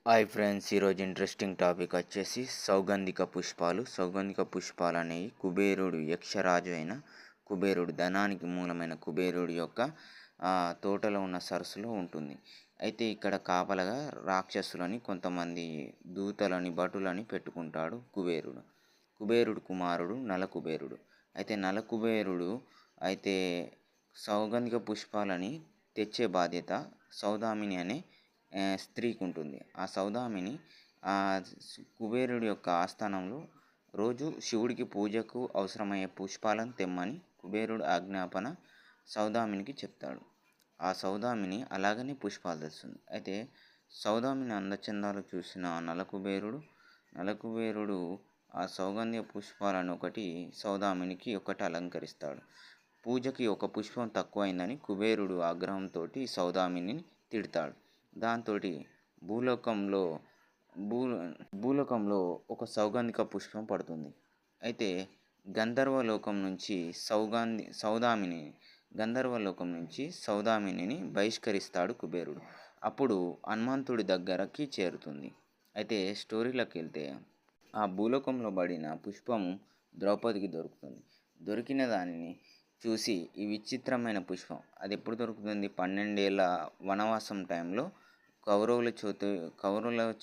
Hi friends, ఈరోజు interesting topic వచ్చేసి సౌగంధిక పుష్పాలు. సౌగంధిక పుష్పాలు అనేవి కుబేరుడు, యక్షరాజు అయిన కుబేరుడు, ధనానికి మూలమైన కుబేరుడు యొక్క తోటలో ఉన్న సరస్సులో ఉంటుంది. అయితే ఇక్కడ కాపలగా రాక్షసులని, కొంతమంది దూతలని, భటులని పెట్టుకుంటాడు కుబేరుడు. కుబేరుడు కుమారుడు నలకుబేరుడు. అయితే నలకుబేరుడు అయితే సౌగంధిక పుష్పాలని తెచ్చే బాధ్యత సౌదామిని అనే స్త్రీకి ఉంటుంది. ఆ సౌదామిని కుబేరుడి యొక్క ఆస్థానంలో రోజు శివుడికి పూజకు అవసరమయ్యే పుష్పాలను తెమ్మని కుబేరుడు ఆజ్ఞాపన సౌదామినికి చెప్తాడు. ఆ సౌదామిని అలాగనే పుష్పాలు తెస్తుంది. అయితే సౌదామిని అందచందాలు చూసిన నలకుబేరుడు ఆ సౌగంధ్య పుష్పాలను సౌదామినికి ఒకటి అలంకరిస్తాడు. పూజకి ఒక పుష్పం తక్కువైందని కుబేరుడు ఆగ్రహంతో సౌదామిని తిడతాడు. దాంతో భూలోకంలో ఒక సౌగంధిక పుష్పం పడుతుంది. అయితే గంధర్వలోకం నుంచి సౌదామిని బహిష్కరిస్తాడు కుబేరుడు. అప్పుడు హనుమంతుడి దగ్గరకి చేరుతుంది. అయితే స్టోరీలోకి వెళ్తే ఆ భూలోకంలో పడిన పుష్పము ద్రౌపదికి దొరుకుతుంది. దొరికిన దానిని చూసి ఈ విచిత్రమైన పుష్పం అది ఎప్పుడు దొరుకుతుంది? 12 ఏళ్ళ వనవాసం టైంలో కౌరవుల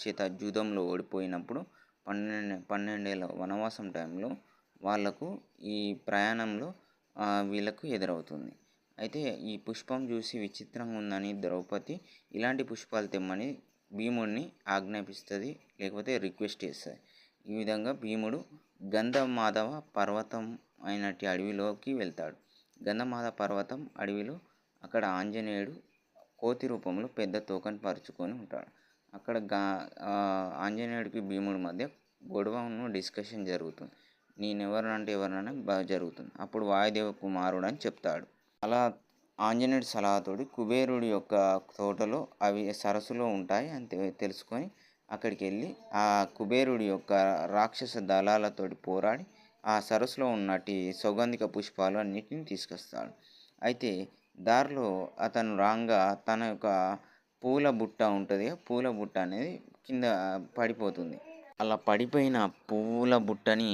చేత జూదంలో ఓడిపోయినప్పుడు 12 ఏళ్ళ వనవాసం టైంలో వాళ్లకు ఈ ప్రయాణంలో వీళ్ళకు ఎదురవుతుంది. అయితే ఈ పుష్పం చూసి విచిత్రంగా ఉందని ద్రౌపది ఇలాంటి పుష్పాలు తెమ్మని భీముడిని ఆజ్ఞాపిస్తుంది, లేకపోతే రిక్వెస్ట్ చేస్తుంది. ఈ విధంగా భీముడు గంధమాధవ పర్వతం అయినట్టి అడవిలోకి వెళ్తాడు. గంధమాధవ పర్వతం అడవిలో అక్కడ ఆంజనేయుడు కోతి రూపంలో పెద్ద తోకను పరుచుకొని ఉంటాడు. అక్కడ ఆంజనేయుడికి భీముడి మధ్య గొడవను డిస్కషన్ జరుగుతుంది. నేనెవరినంటే ఎవరినైనా జరుగుతుంది. అప్పుడు వాయుదేవ కుమారుడు అని చెప్తాడు. అలా ఆంజనేయుడి సలహాతోటి కుబేరుడి యొక్క తోటలో అవి సరస్సులో ఉంటాయి అని తెలుసుకొని అక్కడికి వెళ్ళి ఆ కుబేరుడి యొక్క రాక్షస దళాలతోటి పోరాడి ఆ సరస్సులో ఉన్నటి సౌగంధిక పుష్పాలు అన్నిటిని తీసుకొస్తాడు. అయితే దారిలో అతను రాగా తన యొక్క పూల బుట్ట ఉంటుంది. పూల బుట్ట అనేది కింద పడిపోతుంది. అలా పడిపోయిన పూల బుట్టని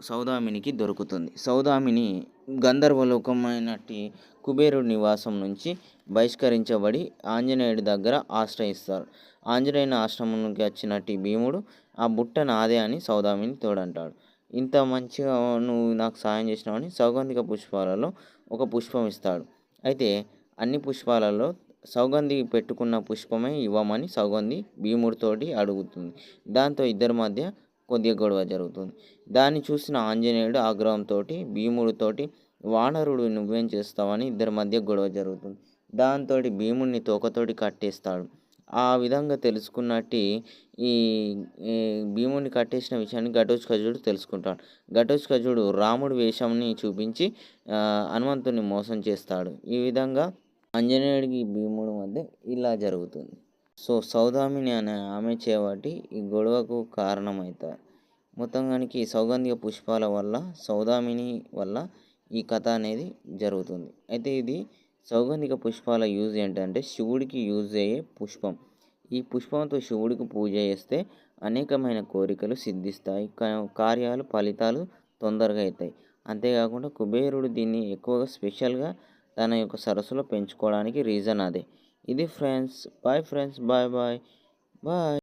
సౌదామినికి దొరుకుతుంది. సౌదామిని గంధర్వలోకమైనట్టి కుబేరుడి నివాసం నుంచి బహిష్కరించబడి ఆంజనేయుడి దగ్గర ఆశ్రయిస్తారు. ఆంజనేయుని ఆశ్రమంలోకి వచ్చినట్టు భీముడు ఆ బుట్ట నాదే అని సౌదామిని తోడంటాడు. ఇంత మంచిగా నువ్వు నాకు సాయం చేసినావని సౌగంధిక పుష్పాలలో ఒక పుష్పం ఇస్తాడు. అయితే అన్ని పుష్పాలలో సౌగంధి పెట్టుకున్న పుష్పమే ఇవ్వమని సౌగంధి భీముడితోటి అడుగుతుంది. దాంతో ఇద్దరి మధ్య కొద్దిగా గొడవ జరుగుతుంది. దాన్ని చూసిన ఆంజనేయుడు ఆగ్రహంతో భీముడితోటి వానరుడు నువ్వేం చేస్తావని ఇద్దరి మధ్య గొడవ జరుగుతుంది. దాంతో భీముడిని తోకతోటి కట్టేస్తాడు. ఆ విధంగా తెలుసుకున్నట్టు ఈ భీముడిని కట్టేసిన విషయాన్ని ఘటోత్కచుడు తెలుసుకుంటాడు. ఘటోత్కచుడు రాముడి వేషంని చూపించి హనుమంతుని మోసం చేస్తాడు. ఈ విధంగా ఆంజనేయుడికి భీముడి మధ్య ఇలా జరుగుతుంది. సో సౌదామిని అనే ఆమె చేపట్టి ఈ గొడవకు కారణమవుతారు. మొత్తంగానికి సౌగంధిక పుష్పాల వల్ల సౌదామిని వల్ల ఈ కథ అనేది జరుగుతుంది. అయితే ఇది సౌగంధిక పుష్పాల యూజ్ ఏంటంటే శివుడికి యూజ్ అయ్యే పుష్పం. ఈ పుష్పంతో శివుడికి పూజ చేస్తే అనేకమైన కోరికలు సిద్ధిస్తాయి, కార్యాలు ఫలితాలు తొందరగా అవుతాయి. అంతేకాకుండా కుబేరుడు దీన్ని ఎక్కువగా స్పెషల్గా తన యొక్క సరస్సులో పెంచుకోవడానికి రీజన్ అదే. ఇది friends. Bye friends, bye bye bye.